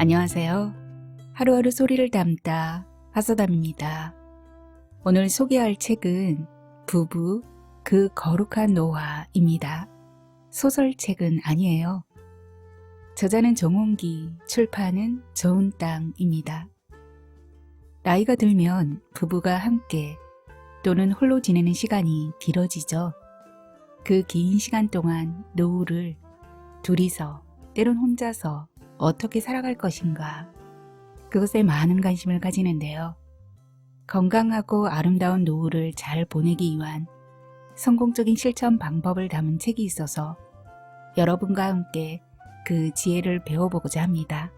안녕하세요. 하루하루 소리를 담다 하서담입니다. 오늘 소개할 책은 부부 그 거룩한 노화입니다. 소설책은 아니에요. 저자는 정홍기, 출판은 좋은 땅입니다. 나이가 들면 부부가 함께 또는 홀로 지내는 시간이 길어지죠. 그 긴 시간 동안 노후를 둘이서 때론 혼자서 어떻게 살아갈 것인가, 그것에 많은 관심을 가지는데요. 건강하고 아름다운 노후를 잘 보내기 위한 성공적인 실천 방법을 담은 책이 있어서 여러분과 함께 그 지혜를 배워보고자 합니다.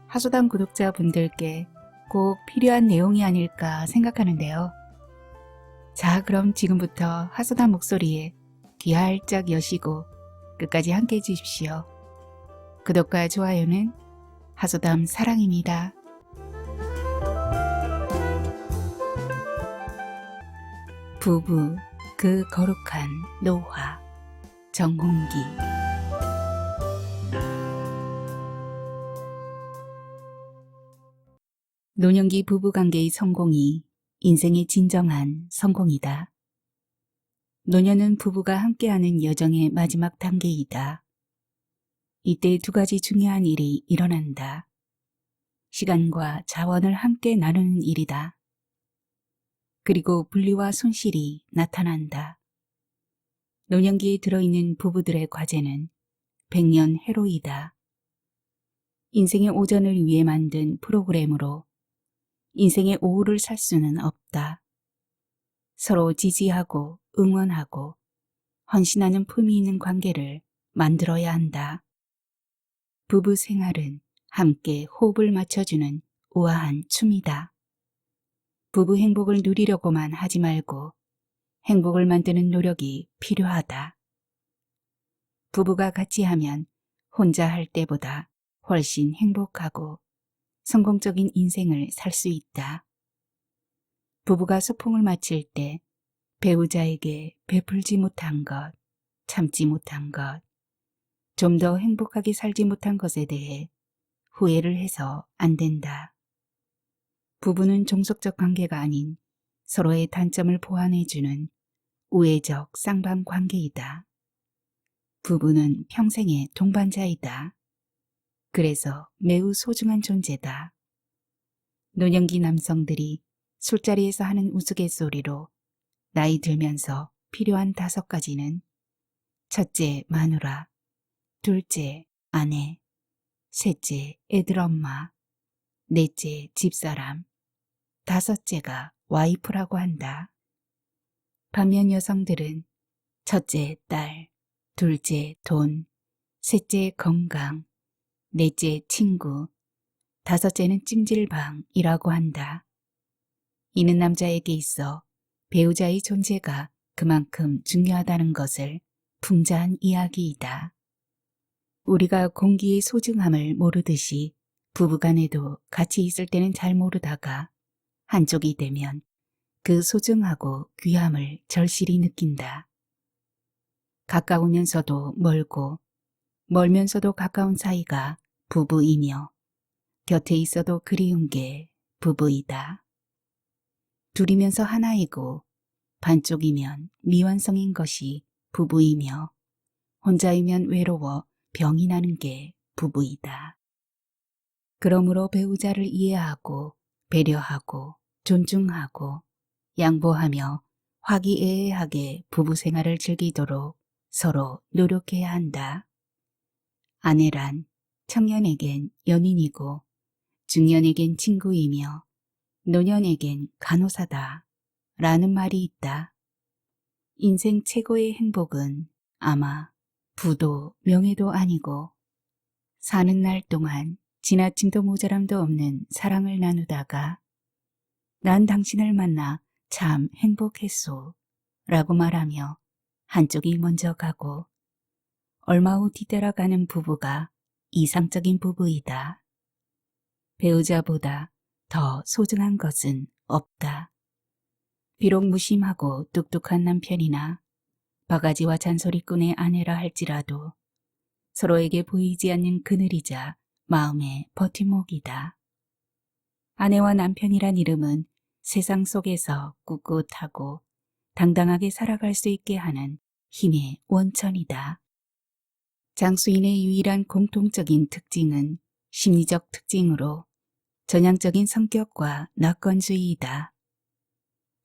하소담 구독자분들께 꼭 필요한 내용이 아닐까 생각하는데요. 자, 그럼 지금부터 하소담 목소리에 귀 활짝 여시고 끝까지 함께 해주십시오. 구독과 좋아요는 하소담 사랑입니다. 부부 그 거룩한 노화, 정홍기. 노년기 부부관계의 성공이 인생의 진정한 성공이다. 노년은 부부가 함께하는 여정의 마지막 단계이다. 이때 두 가지 중요한 일이 일어난다. 시간과 자원을 함께 나누는 일이다. 그리고 분리와 손실이 나타난다. 노년기에 들어있는 부부들의 과제는 백년 해로이다. 인생의 오전을 위해 만든 프로그램으로 인생의 오후를 살 수는 없다. 서로 지지하고 응원하고 헌신하는 품위 있는 관계를 만들어야 한다. 부부 생활은 함께 호흡을 맞춰주는 우아한 춤이다. 부부 행복을 누리려고만 하지 말고 행복을 만드는 노력이 필요하다. 부부가 같이 하면 혼자 할 때보다 훨씬 행복하고 성공적인 인생을 살 수 있다. 부부가 소풍을 마칠 때 배우자에게 베풀지 못한 것, 참지 못한 것, 좀 더 행복하게 살지 못한 것에 대해 후회를 해서 안 된다. 부부는 종속적 관계가 아닌 서로의 단점을 보완해주는 우애적 쌍방 관계이다. 부부는 평생의 동반자이다. 그래서 매우 소중한 존재다. 노년기 남성들이 술자리에서 하는 우스갯소리로 나이 들면서 필요한 5가지는 첫째 마누라, 둘째 아내, 셋째 애들 엄마, 넷째 집사람, 5째가 와이프라고 한다. 반면 여성들은 첫째 딸, 둘째 돈, 셋째 건강, 넷째 친구, 5째는 찜질방이라고 한다. 이는 남자에게 있어 배우자의 존재가 그만큼 중요하다는 것을 풍자한 이야기이다. 우리가 공기의 소중함을 모르듯이 부부간에도 같이 있을 때는 잘 모르다가 한쪽이 되면 그 소중하고 귀함을 절실히 느낀다. 가까우면서도 멀고 멀면서도 가까운 사이가 부부이며 곁에 있어도 그리운 게 부부이다. 둘이면서 하나이고 반쪽이면 미완성인 것이 부부이며 혼자이면 외로워 병이 나는 게 부부이다. 그러므로 배우자를 이해하고 배려하고 존중하고 양보하며 화기애애하게 부부 생활을 즐기도록 서로 노력해야 한다. 아내란 청년에겐 연인이고 중년에겐 친구이며 노년에겐 간호사다 라는 말이 있다. 인생 최고의 행복은 아마 부도 명예도 아니고 사는 날 동안 지나침도 모자람도 없는 사랑을 나누다가 난 당신을 만나 참 행복했소 라고 말하며 한쪽이 먼저 가고 얼마 후 뒤따라가는 부부가 이상적인 부부이다. 배우자보다 더 소중한 것은 없다. 비록 무심하고 뚝뚝한 남편이나 바가지와 잔소리꾼의 아내라 할지라도 서로에게 보이지 않는 그늘이자 마음의 버팀목이다. 아내와 남편이란 이름은 세상 속에서 꿋꿋하고 당당하게 살아갈 수 있게 하는 힘의 원천이다. 장수인의 유일한 공통적인 특징은 심리적 특징으로 전향적인 성격과 낙건주의이다.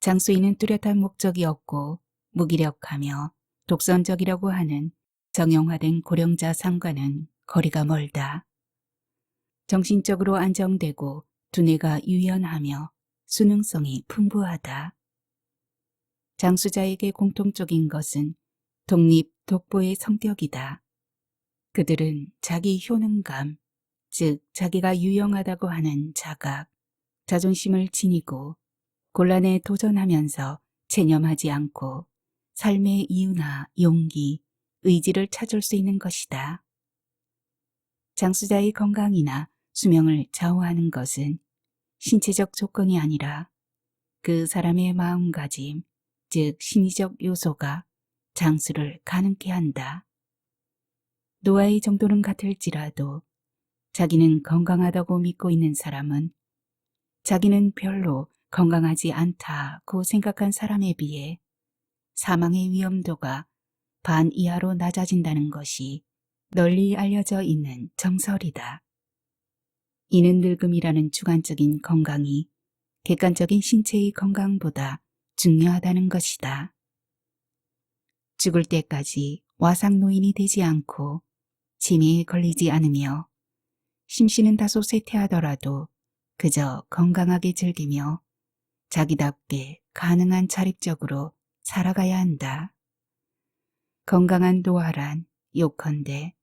장수인은 뚜렷한 목적이 없고 무기력하며 독선적이라고 하는 정형화된 고령자상과는 거리가 멀다. 정신적으로 안정되고 두뇌가 유연하며 수능성이 풍부하다. 장수자에게 공통적인 것은 독립, 독보의 성격이다. 그들은 자기 효능감, 즉 자기가 유용하다고 하는 자각, 자존심을 지니고 곤란에 도전하면서 체념하지 않고 삶의 이유나 용기, 의지를 찾을 수 있는 것이다. 장수자의 건강이나 수명을 좌우하는 것은 신체적 조건이 아니라 그 사람의 마음가짐, 즉 심리적 요소가 장수를 가능케 한다. 노화의 정도는 같을지라도 자기는 건강하다고 믿고 있는 사람은 자기는 별로 건강하지 않다고 생각한 사람에 비해 사망의 위험도가 반 이하로 낮아진다는 것이 널리 알려져 있는 정설이다. 이는 늙음이라는 주관적인 건강이 객관적인 신체의 건강보다 중요하다는 것이다. 죽을 때까지 와상노인이 되지 않고 치매에 걸리지 않으며 심신은 다소 쇠퇴하더라도 그저 건강하게 즐기며 자기답게 가능한 자립적으로 살아가야 한다. 건강한 노화란 요컨대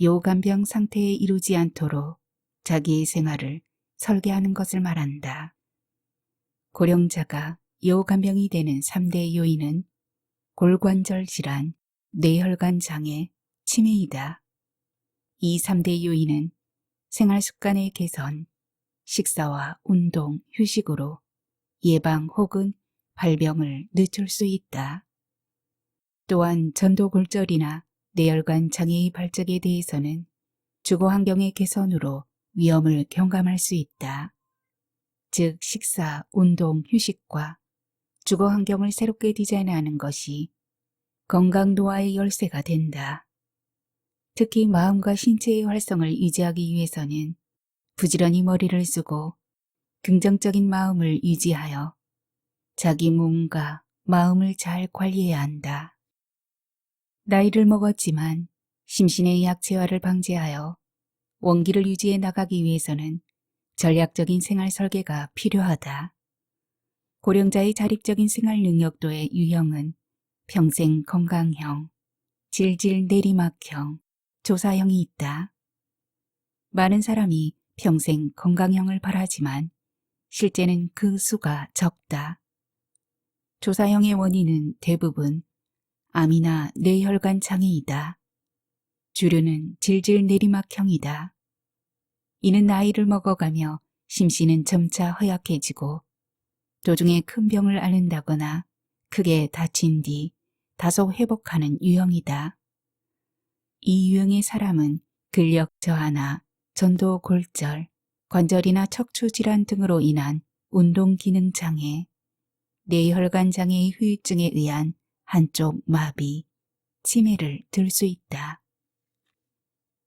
요간병 상태에 이르지 않도록 자기의 생활을 설계하는 것을 말한다. 고령자가 요간병이 되는 3대 요인은 골관절 질환, 뇌혈관 장애, 치매이다. 이 3대 요인은 생활 습관의 개선, 식사와 운동, 휴식으로 예방 혹은 발병을 늦출 수 있다. 또한 전도골절이나 뇌혈관 장애의 발작에 대해서는 주거 환경의 개선으로 위험을 경감할 수 있다. 즉 식사, 운동, 휴식과 주거 환경을 새롭게 디자인하는 것이 건강 노화의 열쇠가 된다. 특히 마음과 신체의 활성을 유지하기 위해서는 부지런히 머리를 쓰고 긍정적인 마음을 유지하여 자기 몸과 마음을 잘 관리해야 한다. 나이를 먹었지만 심신의 약체화를 방지하여 원기를 유지해 나가기 위해서는 전략적인 생활 설계가 필요하다. 고령자의 자립적인 생활 능력도의 유형은 평생 건강형, 질질 내리막형, 조사형이 있다. 많은 사람이 평생 건강형을 바라지만 실제는 그 수가 적다. 조사형의 원인은 대부분 암이나 뇌혈관 장애이다. 주류는 질질 내리막형이다. 이는 나이를 먹어가며 심신은 점차 허약해지고 도중에 큰 병을 앓는다거나 크게 다친 뒤 다소 회복하는 유형이다. 이 유형의 사람은 근력 저하나 전도 골절, 관절이나 척추 질환 등으로 인한 운동 기능 장애, 뇌혈관 장애의 후유증에 의한 한쪽 마비, 치매를 들 수 있다.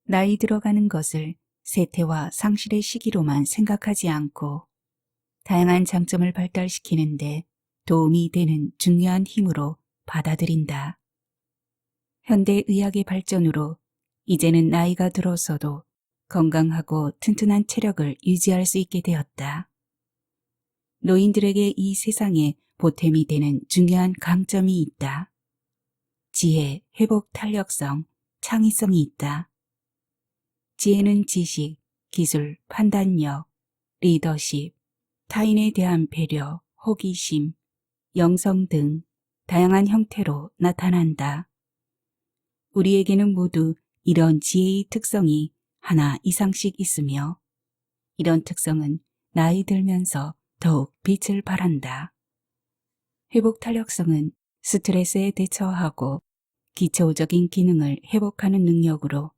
나이 들어가는 것을 쇠퇴와 상실의 시기로만 생각하지 않고 다양한 장점을 발달시키는데 도움이 되는 중요한 힘으로 받아들인다. 현대의학의 발전으로 이제는 나이가 들어서도 건강하고 튼튼한 체력을 유지할 수 있게 되었다. 노인들에게 이 세상에 보탬이 되는 중요한 강점이 있다. 지혜, 회복 탄력성, 창의성이 있다. 지혜는 지식, 기술, 판단력, 리더십, 타인에 대한 배려, 호기심, 영성 등 다양한 형태로 나타난다. 우리에게는 모두 이런 지혜의 특성이 하나 이상씩 있으며 이런 특성은 나이 들면서 더욱 빛을 발한다. 회복 탄력성은 스트레스에 대처하고 기초적인 기능을 회복하는 능력으로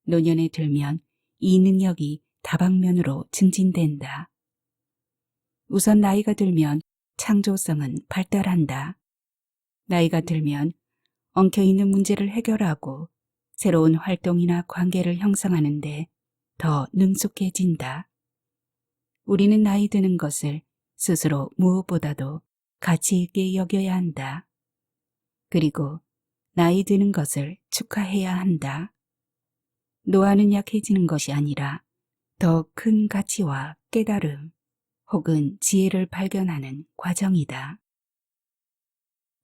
노년에 들면 이 능력이 다방면으로 증진된다. 우선 나이가 들면 창조성은 발달한다. 나이가 들면 엉켜있는 문제를 해결하고 새로운 활동이나 관계를 형성하는데 더 능숙해진다. 우리는 나이 드는 것을 스스로 무엇보다도 가치 있게 여겨야 한다. 그리고 나이 드는 것을 축하해야 한다. 노화는 약해지는 것이 아니라 더 큰 가치와 깨달음 혹은 지혜를 발견하는 과정이다.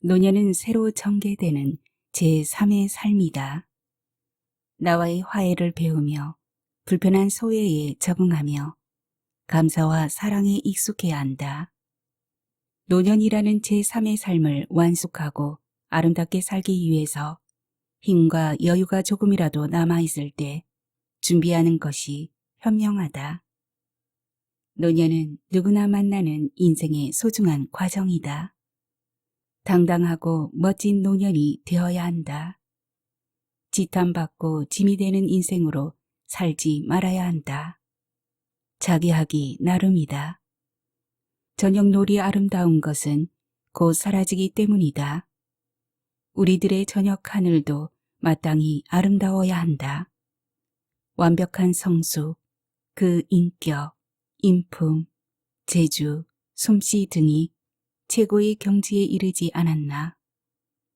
노년은 새로 전개되는 제3의 삶이다. 나와의 화해를 배우며 불편한 소외에 적응하며 감사와 사랑에 익숙해야 한다. 노년이라는 제3의 삶을 완숙하고 아름답게 살기 위해서 힘과 여유가 조금이라도 남아있을 때 준비하는 것이 현명하다. 노년은 누구나 만나는 인생의 소중한 과정이다. 당당하고 멋진 노년이 되어야 한다. 지탄받고 짐이 되는 인생으로 살지 말아야 한다. 자기하기 나름이다. 저녁놀이 아름다운 것은 곧 사라지기 때문이다. 우리들의 저녁 하늘도 마땅히 아름다워야 한다. 완벽한 성수, 그 인격, 인품, 재주, 솜씨 등이 최고의 경지에 이르지 않았나.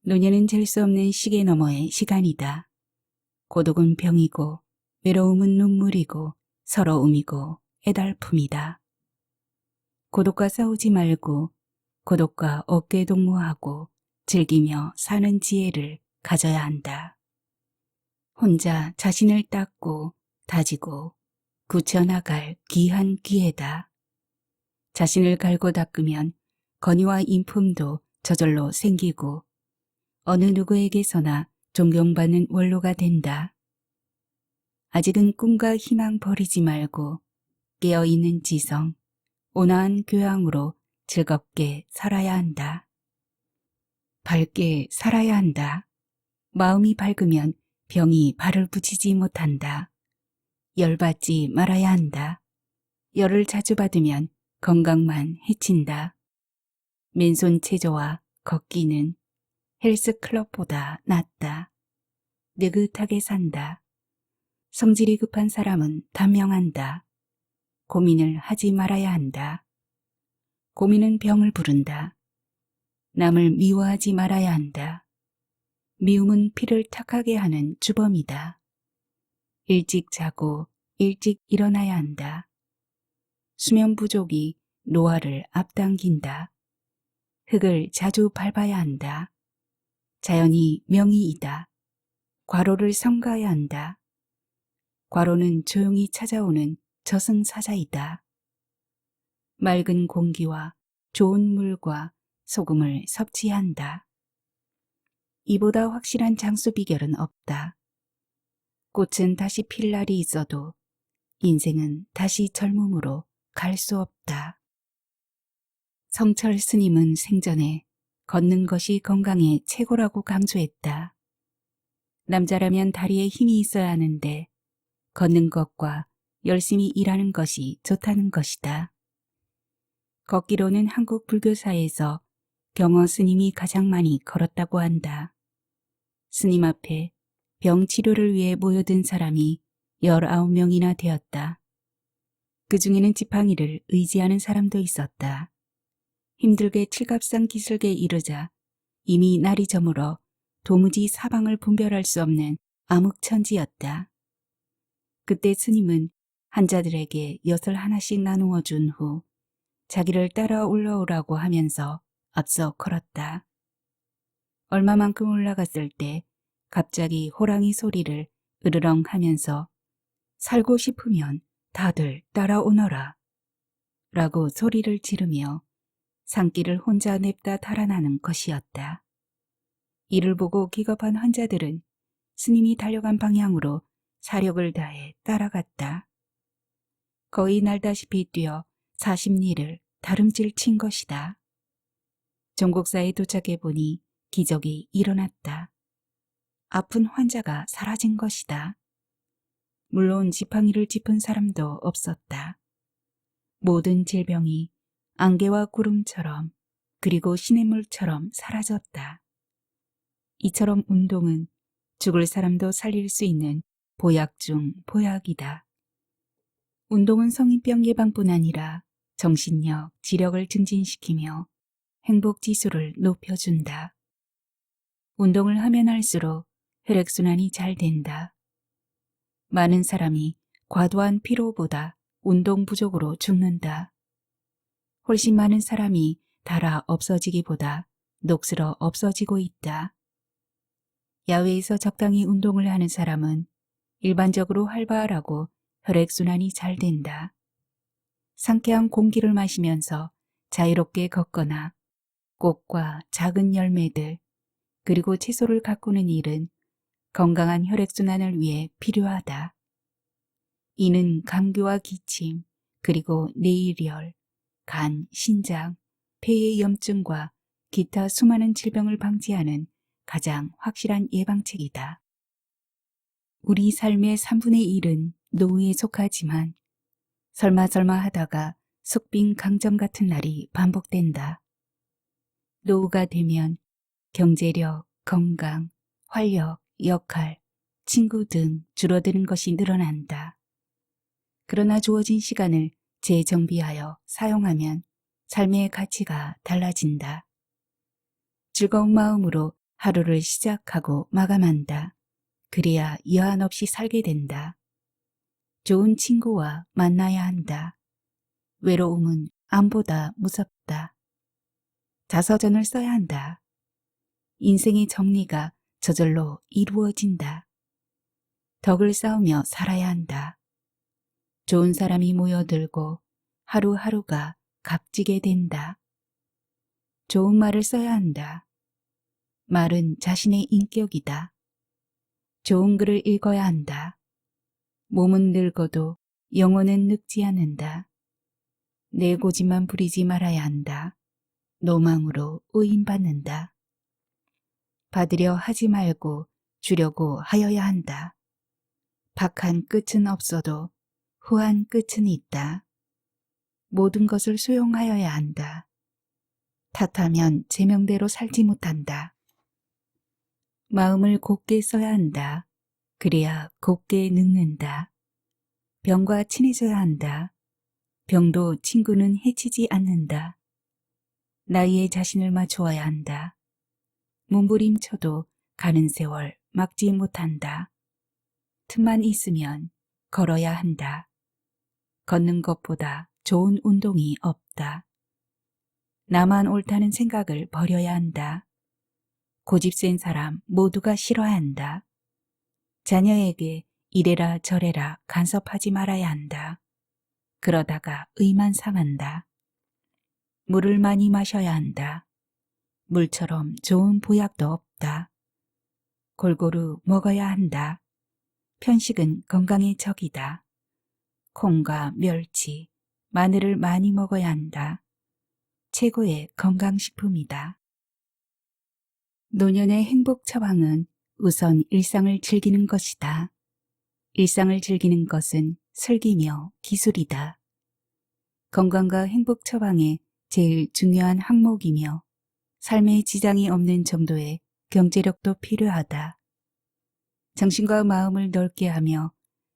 노년은 잴 수 없는 시계 너머의 시간이다. 고독은 병이고 외로움은 눈물이고 서러움이고 애달픔이다. 고독과 싸우지 말고 고독과 어깨동무하고 즐기며 사는 지혜를 가져야 한다. 혼자 자신을 닦고 다지고 굳혀나갈 귀한 기회다. 자신을 갈고 닦으면 건의와 인품도 저절로 생기고 어느 누구에게서나 존경받는 원로가 된다. 아직은 꿈과 희망 버리지 말고 깨어있는 지성, 온화한 교양으로 즐겁게 살아야 한다. 밝게 살아야 한다. 마음이 밝으면 병이 발을 붙이지 못한다. 열받지 말아야 한다. 열을 자주 받으면 건강만 해친다. 맨손 체조와 걷기는 헬스클럽보다 낫다. 느긋하게 산다. 성질이 급한 사람은 단명한다. 고민을 하지 말아야 한다. 고민은 병을 부른다. 남을 미워하지 말아야 한다. 미움은 피를 탁하게 하는 주범이다. 일찍 자고 일찍 일어나야 한다. 수면 부족이 노화를 앞당긴다. 흙을 자주 밟아야 한다. 자연이 명의이다. 과로를 삼가야 한다. 과로는 조용히 찾아오는 저승사자이다. 맑은 공기와 좋은 물과 소금을 섭취한다. 이보다 확실한 장수 비결은 없다. 꽃은 다시 필 날이 있어도 인생은 다시 젊음으로 갈 수 없다. 성철 스님은 생전에 걷는 것이 건강에 최고라고 강조했다. 남자라면 다리에 힘이 있어야 하는데 걷는 것과 열심히 일하는 것이 좋다는 것이다. 걷기로는 한국 불교사에서 경허 스님이 가장 많이 걸었다고 한다. 스님 앞에 병 치료를 위해 모여든 사람이 19명이나 되었다. 그 중에는 지팡이를 의지하는 사람도 있었다. 힘들게 칠갑산 기슭에 이르자 이미 날이 저물어 도무지 사방을 분별할 수 없는 암흑천지였다. 그때 스님은 환자들에게 엿을 하나씩 나누어 준 후 자기를 따라 올라오라고 하면서 앞서 걸었다. 얼마만큼 올라갔을 때 갑자기 호랑이 소리를 으르렁 하면서 살고 싶으면 다들 따라오너라 라고 소리를 지르며 산길을 혼자 냅다 달아나는 것이었다. 이를 보고 기겁한 환자들은 스님이 달려간 방향으로 사력을 다해 따라갔다. 거의 날다시피 뛰어 40리를 다름질 친 것이다. 종국사에 도착해 보니 기적이 일어났다. 아픈 환자가 사라진 것이다. 물론 지팡이를 짚은 사람도 없었다. 모든 질병이 안개와 구름처럼 그리고 시냇물처럼 사라졌다. 이처럼 운동은 죽을 사람도 살릴 수 있는 보약 중 보약이다. 운동은 성인병 예방뿐 아니라 정신력, 지력을 증진시키며 행복지수를 높여준다. 운동을 하면 할수록 혈액순환이 잘 된다. 많은 사람이 과도한 피로보다 운동 부족으로 죽는다. 훨씬 많은 사람이 닳아 없어지기보다 녹슬어 없어지고 있다. 야외에서 적당히 운동을 하는 사람은 일반적으로 활발하고 혈액순환이 잘 된다. 상쾌한 공기를 마시면서 자유롭게 걷거나 꽃과 작은 열매들 그리고 채소를 가꾸는 일은 건강한 혈액순환을 위해 필요하다. 이는 감기와 기침, 그리고 뇌일열, 간, 신장, 폐의 염증과 기타 수많은 질병을 방지하는 가장 확실한 예방책이다. 우리 삶의 3분의 1은 노후에 속하지만 설마 하다가 숙빈 강정 같은 날이 반복된다. 노후가 되면 경제력, 건강, 활력, 역할, 친구 등 줄어드는 것이 늘어난다. 그러나 주어진 시간을 재정비하여 사용하면 삶의 가치가 달라진다. 즐거운 마음으로 하루를 시작하고 마감한다. 그래야 여한 없이 살게 된다. 좋은 친구와 만나야 한다. 외로움은 암보다 무섭다. 자서전을 써야 한다. 인생의 정리가 저절로 이루어진다. 덕을 쌓으며 살아야 한다. 좋은 사람이 모여들고 하루하루가 값지게 된다. 좋은 말을 써야 한다. 말은 자신의 인격이다. 좋은 글을 읽어야 한다. 몸은 늙어도 영혼은 늙지 않는다. 내 고집만 부리지 말아야 한다. 노망으로 의인받는다. 받으려 하지 말고 주려고 하여야 한다. 박한 끝은 없어도 후한 끝은 있다. 모든 것을 수용하여야 한다. 탓하면 제명대로 살지 못한다. 마음을 곱게 써야 한다. 그래야 곱게 늙는다. 병과 친해져야 한다. 병도 친구는 해치지 않는다. 나이에 자신을 맞추어야 한다. 몸부림쳐도 가는 세월 막지 못한다. 틈만 있으면 걸어야 한다. 걷는 것보다 좋은 운동이 없다. 나만 옳다는 생각을 버려야 한다. 고집 센 사람 모두가 싫어한다. 자녀에게 이래라 저래라 간섭하지 말아야 한다. 그러다가 의만 상한다. 물을 많이 마셔야 한다. 물처럼 좋은 보약도 없다. 골고루 먹어야 한다. 편식은 건강의 적이다. 콩과 멸치, 마늘을 많이 먹어야 한다. 최고의 건강식품이다. 노년의 행복 처방은 우선 일상을 즐기는 것이다. 일상을 즐기는 것은 슬기며 기술이다. 건강과 행복 처방의 제일 중요한 항목이며 삶에 지장이 없는 정도의 경제력도 필요하다. 정신과 마음을 넓게 하며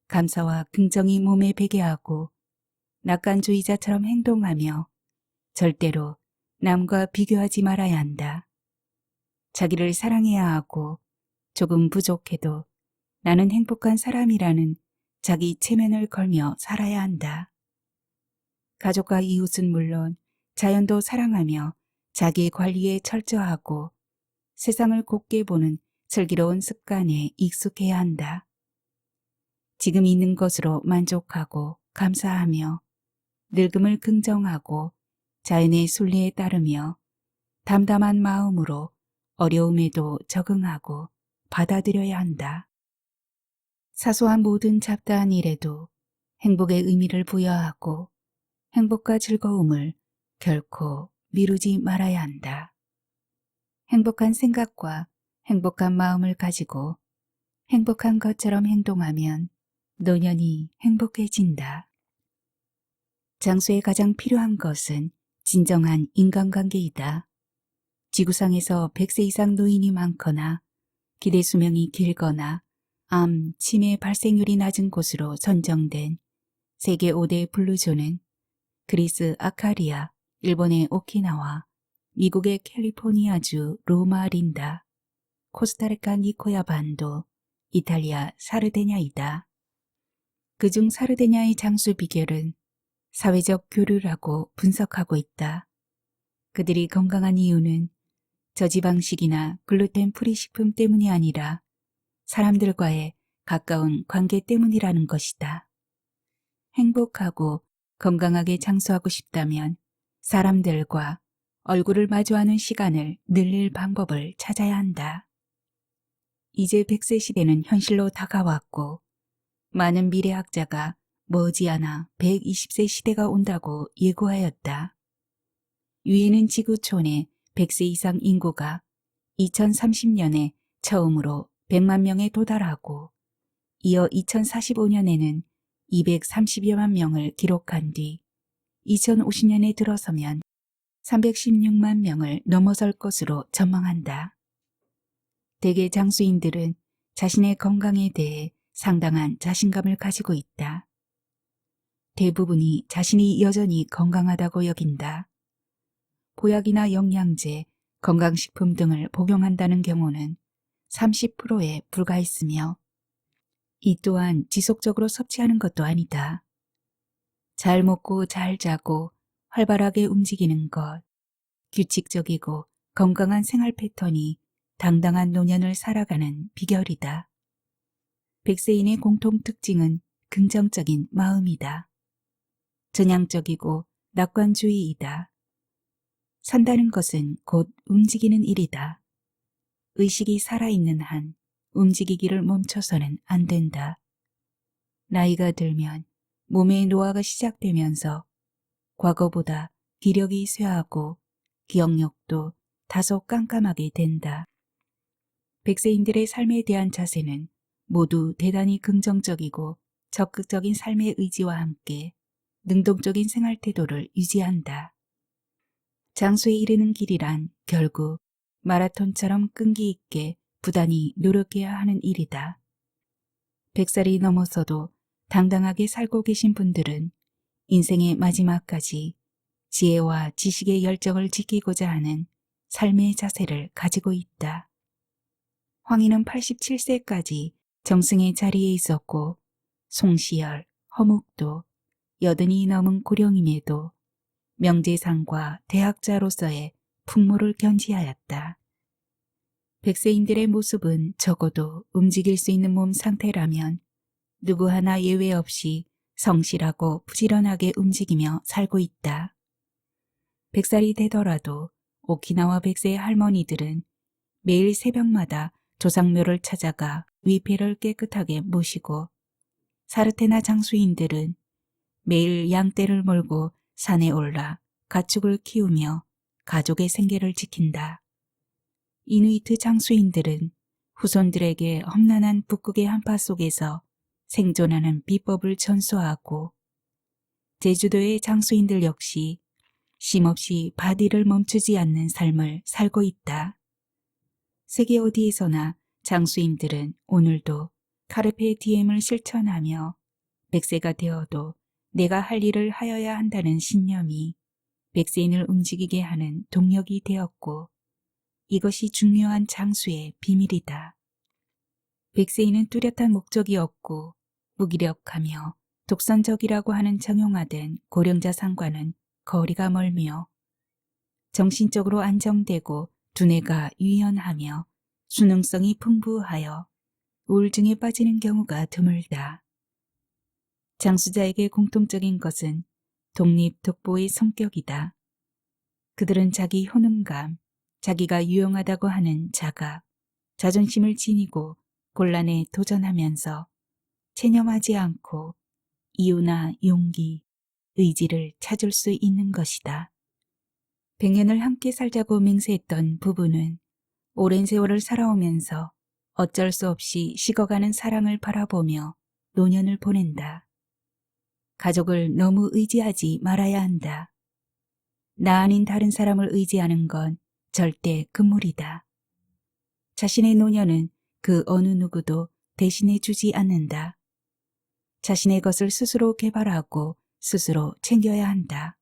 감사와 긍정이 몸에 배게 하고 낙관주의자처럼 행동하며 절대로 남과 비교하지 말아야 한다. 자기를 사랑해야 하고 조금 부족해도 나는 행복한 사람이라는 자기 체면을 걸며 살아야 한다. 가족과 이웃은 물론 자연도 사랑하며 자기 관리에 철저하고 세상을 곱게 보는 슬기로운 습관에 익숙해야 한다. 지금 있는 것으로 만족하고 감사하며 늙음을 긍정하고 자연의 순리에 따르며 담담한 마음으로 어려움에도 적응하고 받아들여야 한다. 사소한 모든 잡다한 일에도 행복의 의미를 부여하고 행복과 즐거움을 결코 미루지 말아야 한다. 행복한 생각과 행복한 마음을 가지고 행복한 것처럼 행동하면 노년이 행복해진다. 장수에 가장 필요한 것은 진정한 인간관계이다. 지구상에서 100세 이상 노인이 많거나 기대 수명이 길거나 암, 치매 발생률이 낮은 곳으로 선정된 세계 5대 블루존은 그리스 아카리아, 일본의 오키나와, 미국의 캘리포니아주 로마린다, 코스타리카 니코야 반도, 이탈리아 사르데냐이다. 그중 사르데냐의 장수 비결은 사회적 교류라고 분석하고 있다. 그들이 건강한 이유는 저지방식이나 글루텐 프리 식품 때문이 아니라 사람들과의 가까운 관계 때문이라는 것이다. 행복하고 건강하게 장수하고 싶다면 사람들과 얼굴을 마주하는 시간을 늘릴 방법을 찾아야 한다. 이제 100세 시대는 현실로 다가왔고 많은 미래학자가 머지않아 120세 시대가 온다고 예고하였다. 유엔은 지구촌의 100세 이상 인구가 2030년에 처음으로 100만 명에 도달하고 이어 2045년에는 230여만 명을 기록한 뒤 2050년에 들어서면 316만 명을 넘어설 것으로 전망한다. 대개 장수인들은 자신의 건강에 대해 상당한 자신감을 가지고 있다. 대부분이 자신이 여전히 건강하다고 여긴다. 보약이나 영양제, 건강식품 등을 복용한다는 경우는 30%에 불과했으며 이 또한 지속적으로 섭취하는 것도 아니다. 잘 먹고 잘 자고 활발하게 움직이는 것, 규칙적이고 건강한 생활 패턴이 당당한 노년을 살아가는 비결이다. 100세인의 공통 특징은 긍정적인 마음이다. 전향적이고 낙관주의이다. 산다는 것은 곧 움직이는 일이다. 의식이 살아있는 한 움직이기를 멈춰서는 안 된다. 나이가 들면 몸의 노화가 시작되면서 과거보다 기력이 쇠하고 기억력도 다소 깜깜하게 된다. 100세인들의 삶에 대한 자세는 모두 대단히 긍정적이고 적극적인 삶의 의지와 함께 능동적인 생활 태도를 유지한다. 장수에 이르는 길이란 결국 마라톤처럼 끈기 있게 부단히 노력해야 하는 일이다. 100살이 넘어서도 당당하게 살고 계신 분들은 인생의 마지막까지 지혜와 지식의 열정을 지키고자 하는 삶의 자세를 가지고 있다. 황희는 87세까지 정승의 자리에 있었고 송시열, 허묵도 80이 넘은 고령임에도 명재상과 대학자로서의 풍모를 견지하였다. 100세인들의 모습은 적어도 움직일 수 있는 몸 상태라면 누구 하나 예외 없이 성실하고 부지런하게 움직이며 살고 있다. 100살이 되더라도 오키나와 100세의 할머니들은 매일 새벽마다 조상묘를 찾아가 위패를 깨끗하게 모시고 사르테나 장수인들은 매일 양떼를 몰고 산에 올라 가축을 키우며 가족의 생계를 지킨다. 이누이트 장수인들은 후손들에게 험난한 북극의 한파 속에서 생존하는 비법을 전수하고 제주도의 장수인들 역시 쉼없이 바디를 멈추지 않는 삶을 살고 있다. 세계 어디에서나 장수인들은 오늘도 카르페 디엠을 실천하며 100세가 되어도 내가 할 일을 하여야 한다는 신념이 100세인을 움직이게 하는 동력이 되었고 이것이 중요한 장수의 비밀이다. 100세인은 뚜렷한 목적이 없고 무기력하며 독선적이라고 하는 정형화된 고령자 상과는 거리가 멀며 정신적으로 안정되고 두뇌가 유연하며 수능성이 풍부하여 우울증에 빠지는 경우가 드물다. 장수자에게 공통적인 것은 독립독보의 성격이다. 그들은 자기 효능감, 자기가 유용하다고 하는 자각, 자존심을 지니고 곤란에 도전하면서 체념하지 않고 이유나 용기, 의지를 찾을 수 있는 것이다. 100년을 함께 살자고 맹세했던 부부는 오랜 세월을 살아오면서 어쩔 수 없이 식어가는 사랑을 바라보며 노년을 보낸다. 가족을 너무 의지하지 말아야 한다. 나 아닌 다른 사람을 의지하는 건 절대 금물이다. 자신의 노년은 그 어느 누구도 대신해 주지 않는다. 자신의 것을 스스로 개발하고 스스로 챙겨야 한다.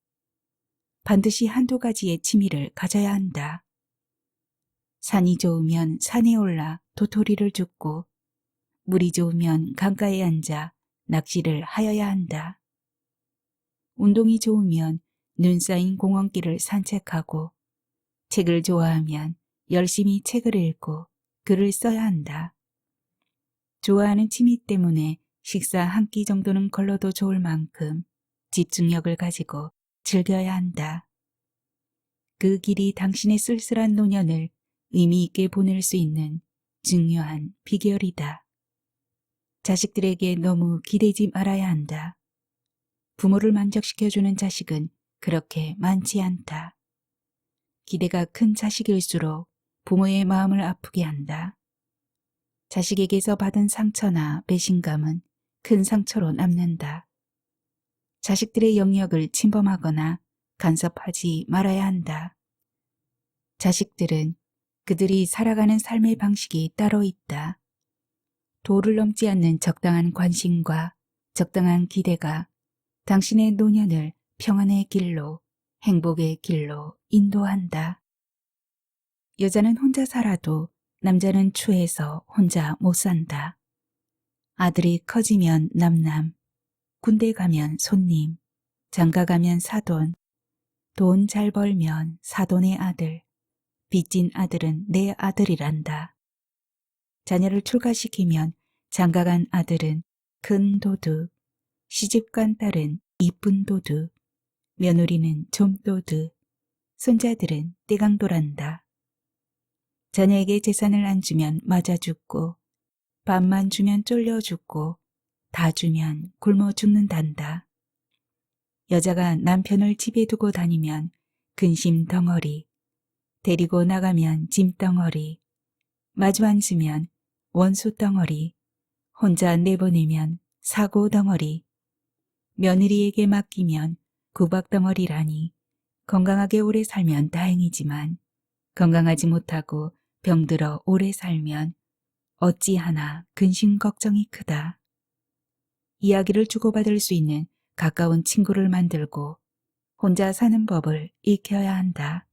반드시 한두 가지의 취미를 가져야 한다. 산이 좋으면 산에 올라 도토리를 줍고 물이 좋으면 강가에 앉아 낚시를 하여야 한다. 운동이 좋으면 눈 쌓인 공원길을 산책하고 책을 좋아하면 열심히 책을 읽고 글을 써야 한다. 좋아하는 취미 때문에 식사 한 끼 정도는 걸러도 좋을 만큼 집중력을 가지고 즐겨야 한다. 그 길이 당신의 쓸쓸한 노년을 의미 있게 보낼 수 있는 중요한 비결이다. 자식들에게 너무 기대지 말아야 한다. 부모를 만족시켜주는 자식은 그렇게 많지 않다. 기대가 큰 자식일수록 부모의 마음을 아프게 한다. 자식에게서 받은 상처나 배신감은 큰 상처로 남는다. 자식들의 영역을 침범하거나 간섭하지 말아야 한다. 자식들은 그들이 살아가는 삶의 방식이 따로 있다. 도를 넘지 않는 적당한 관심과 적당한 기대가 당신의 노년을 평안의 길로, 행복의 길로 인도한다. 여자는 혼자 살아도 남자는 추해서 혼자 못 산다. 아들이 커지면 남남, 군대 가면 손님, 장가 가면 사돈, 돈 잘 벌면 사돈의 아들, 빚진 아들은 내 아들이란다. 자녀를 출가시키면 장가간 아들은 큰 도둑, 시집간 딸은 이쁜 도둑, 며느리는 좀도둑, 손자들은 떼강도란다. 자녀에게 재산을 안 주면 맞아 죽고, 밥만 주면 쫄려 죽고, 다 주면 굶어 죽는단다. 여자가 남편을 집에 두고 다니면 근심 덩어리, 데리고 나가면 짐 덩어리, 마주 앉으면 원수 덩어리, 혼자 내보내면 사고 덩어리, 며느리에게 맡기면 구박 덩어리라니 건강하게 오래 살면 다행이지만 건강하지 못하고 병들어 오래 살면 어찌하나 근심 걱정이 크다. 이야기를 주고받을 수 있는 가까운 친구를 만들고 혼자 사는 법을 익혀야 한다.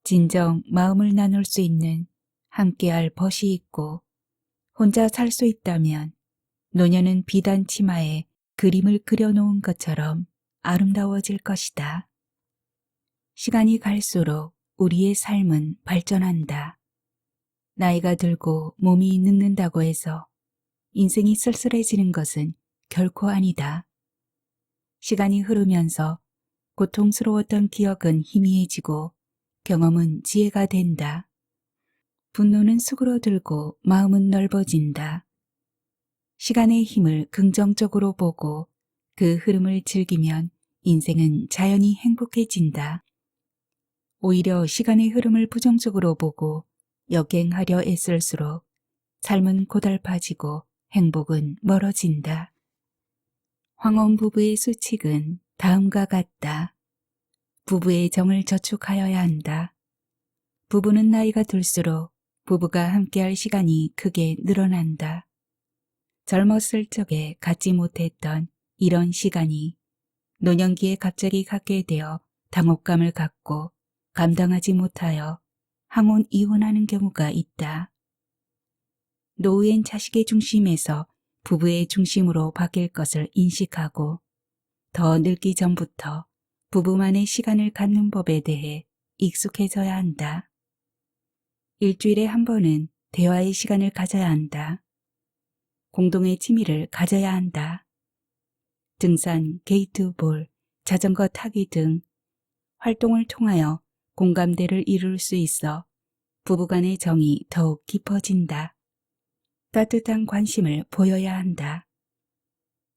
진정 마음을 나눌 수 있는 함께할 벗이 있고 혼자 살 수 있다면 노년은 비단 치마에 그림을 그려놓은 것처럼 아름다워질 것이다. 시간이 갈수록 우리의 삶은 발전한다. 나이가 들고 몸이 늙는다고 해서 인생이 쓸쓸해지는 것은 결코 아니다. 시간이 흐르면서 고통스러웠던 기억은 희미해지고 경험은 지혜가 된다. 분노는 수그러들고 마음은 넓어진다. 시간의 힘을 긍정적으로 보고 그 흐름을 즐기면 인생은 자연히 행복해진다. 오히려 시간의 흐름을 부정적으로 보고 역행하려 애쓸수록 삶은 고달파지고 행복은 멀어진다. 황혼 부부의 수칙은 다음과 같다. 부부의 정을 저축하여야 한다. 부부는 나이가 들수록 부부가 함께할 시간이 크게 늘어난다. 젊었을 적에 갖지 못했던 이런 시간이 노년기에 갑자기 갖게 되어 당혹감을 갖고 감당하지 못하여 항혼 이혼하는 경우가 있다. 노후엔 자식의 중심에서 부부의 중심으로 바뀔 것을 인식하고 더 늙기 전부터 부부만의 시간을 갖는 법에 대해 익숙해져야 한다. 일주일에 한 번은 대화의 시간을 가져야 한다. 공동의 취미를 가져야 한다. 등산, 게이트볼, 자전거 타기 등 활동을 통하여 공감대를 이룰 수 있어 부부간의 정이 더욱 깊어진다. 따뜻한 관심을 보여야 한다.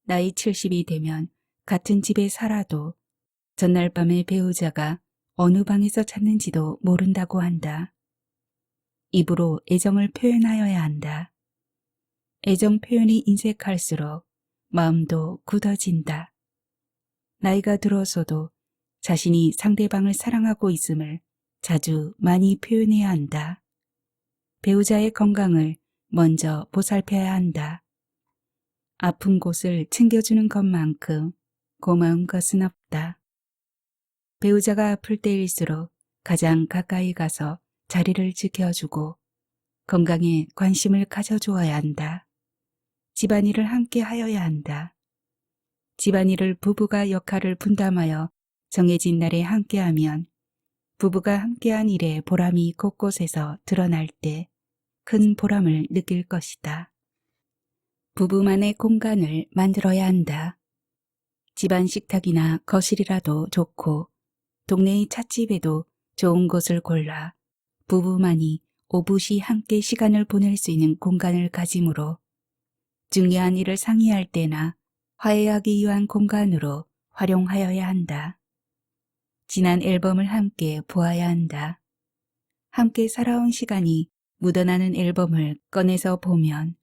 나이 70이 되면 같은 집에 살아도 전날 밤에 배우자가 어느 방에서 잤는지도 모른다고 한다. 입으로 애정을 표현하여야 한다. 애정 표현이 인색할수록 마음도 굳어진다. 나이가 들어서도 자신이 상대방을 사랑하고 있음을 자주 많이 표현해야 한다. 배우자의 건강을 먼저 보살펴야 한다. 아픈 곳을 챙겨주는 것만큼 고마운 것은 없다. 배우자가 아플 때일수록 가장 가까이 가서 자리를 지켜주고 건강에 관심을 가져주어야 한다. 집안일을 함께 하여야 한다. 집안일을 부부가 역할을 분담하여 정해진 날에 함께하면 부부가 함께한 일의 보람이 곳곳에서 드러날 때 큰 보람을 느낄 것이다. 부부만의 공간을 만들어야 한다. 집안 식탁이나 거실이라도 좋고 동네의 찻집에도 좋은 곳을 골라 부부만이 오붓이 함께 시간을 보낼 수 있는 공간을 가짐으로 중요한 일을 상의할 때나 화해하기 위한 공간으로 활용하여야 한다. 지난 앨범을 함께 보아야 한다. 함께 살아온 시간이 묻어나는 앨범을 꺼내서 보면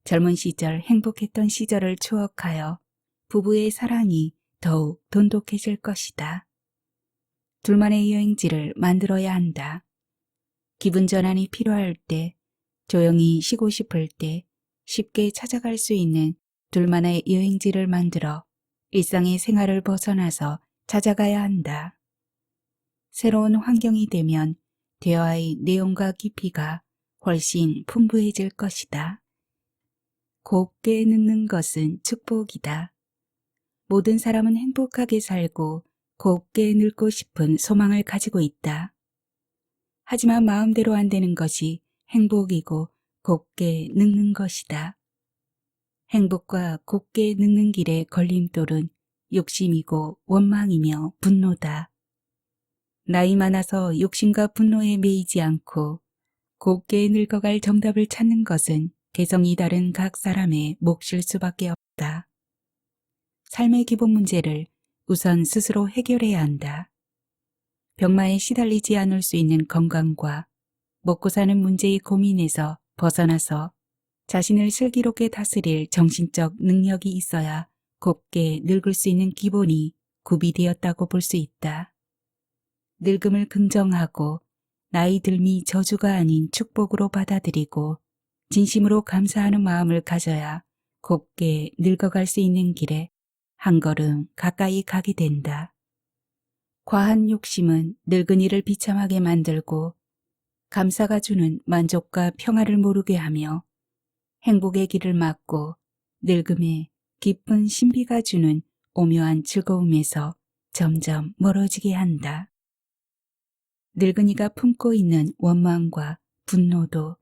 젊은 시절 행복했던 시절을 추억하여 부부의 사랑이 더욱 돈독해질 것이다. 둘만의 여행지를 만들어야 한다. 기분 전환이 필요할 때, 조용히 쉬고 싶을 때 쉽게 찾아갈 수 있는 둘만의 여행지를 만들어 일상의 생활을 벗어나서 찾아가야 한다. 새로운 환경이 되면 대화의 내용과 깊이가 훨씬 풍부해질 것이다. 곱게 늙는 것은 축복이다. 모든 사람은 행복하게 살고 곱게 늙고 싶은 소망을 가지고 있다. 하지만 마음대로 안 되는 것이 행복이고 곱게 늙는 것이다. 행복과 곱게 늙는 길의 걸림돌은 욕심이고 원망이며 분노다. 나이 많아서 욕심과 분노에 매이지 않고 곱게 늙어갈 정답을 찾는 것은 개성이 다른 각 사람의 몫일 수밖에 없다. 삶의 기본 문제를 우선 스스로 해결해야 한다. 병마에 시달리지 않을 수 있는 건강과 먹고 사는 문제의 고민에서 벗어나서 자신을 슬기롭게 다스릴 정신적 능력이 있어야 곱게 늙을 수 있는 기본이 구비되었다고 볼 수 있다. 늙음을 긍정하고 나이 들미 저주가 아닌 축복으로 받아들이고 진심으로 감사하는 마음을 가져야 곱게 늙어갈 수 있는 길에 한 걸음 가까이 가게 된다. 과한 욕심은 늙은이를 비참하게 만들고 감사가 주는 만족과 평화를 모르게 하며 행복의 길을 막고 늙음에 깊은 신비가 주는 오묘한 즐거움에서 점점 멀어지게 한다. 늙은이가 품고 있는 원망과 분노도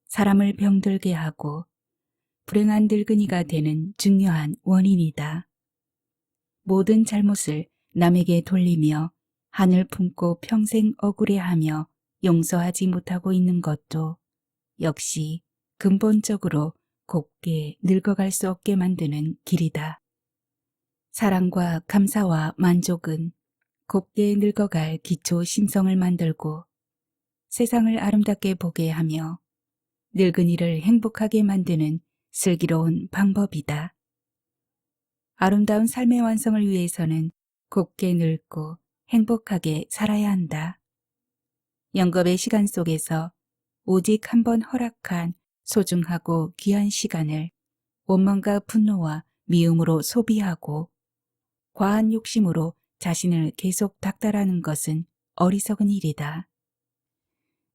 사람을 병들게 하고 불행한 늙은이가 되는 중요한 원인이다. 모든 잘못을 남에게 돌리며 한을 품고 평생 억울해하며 용서하지 못하고 있는 것도 역시 근본적으로 곱게 늙어갈 수 없게 만드는 길이다. 사랑과 감사와 만족은 곱게 늙어갈 기초 심성을 만들고 세상을 아름답게 보게 하며 늙은이를 행복하게 만드는 슬기로운 방법이다. 아름다운 삶의 완성을 위해서는 곱게 늙고 행복하게 살아야 한다. 영겁의 시간 속에서 오직 한 번 허락한 소중하고 귀한 시간을 원망과 분노와 미움으로 소비하고 과한 욕심으로 자신을 계속 닥달하는 것은 어리석은 일이다.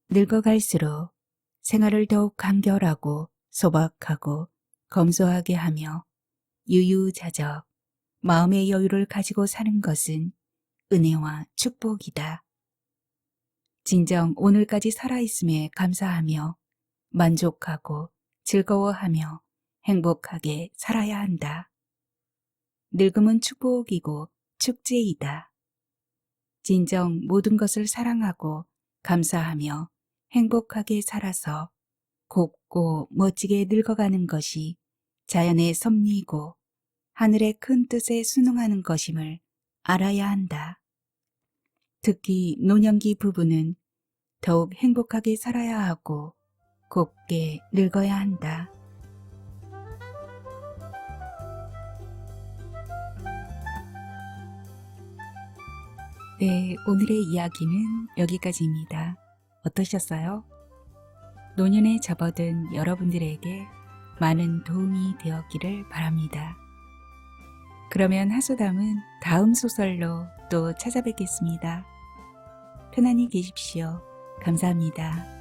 늙어갈수록 생활을 더욱 간결하고 소박하고 검소하게 하며 유유자적 마음의 여유를 가지고 사는 것은 은혜와 축복이다. 진정 오늘까지 살아있음에 감사하며 만족하고 즐거워하며 행복하게 살아야 한다. 늙음은 축복이고 축제이다. 진정 모든 것을 사랑하고 감사하며 행복하게 살아서 곱고 멋지게 늙어가는 것이 자연의 섭리이고 하늘의 큰 뜻에 순응하는 것임을 알아야 한다. 특히 노년기 부부는 더욱 행복하게 살아야 하고 곱게 늙어야 한다. 네, 오늘의 이야기는 여기까지입니다. 어떠셨어요? 노년에 접어든 여러분들에게 많은 도움이 되었기를 바랍니다. 그러면 하소담은 다음 소설로 또 찾아뵙겠습니다. 편안히 계십시오. 감사합니다.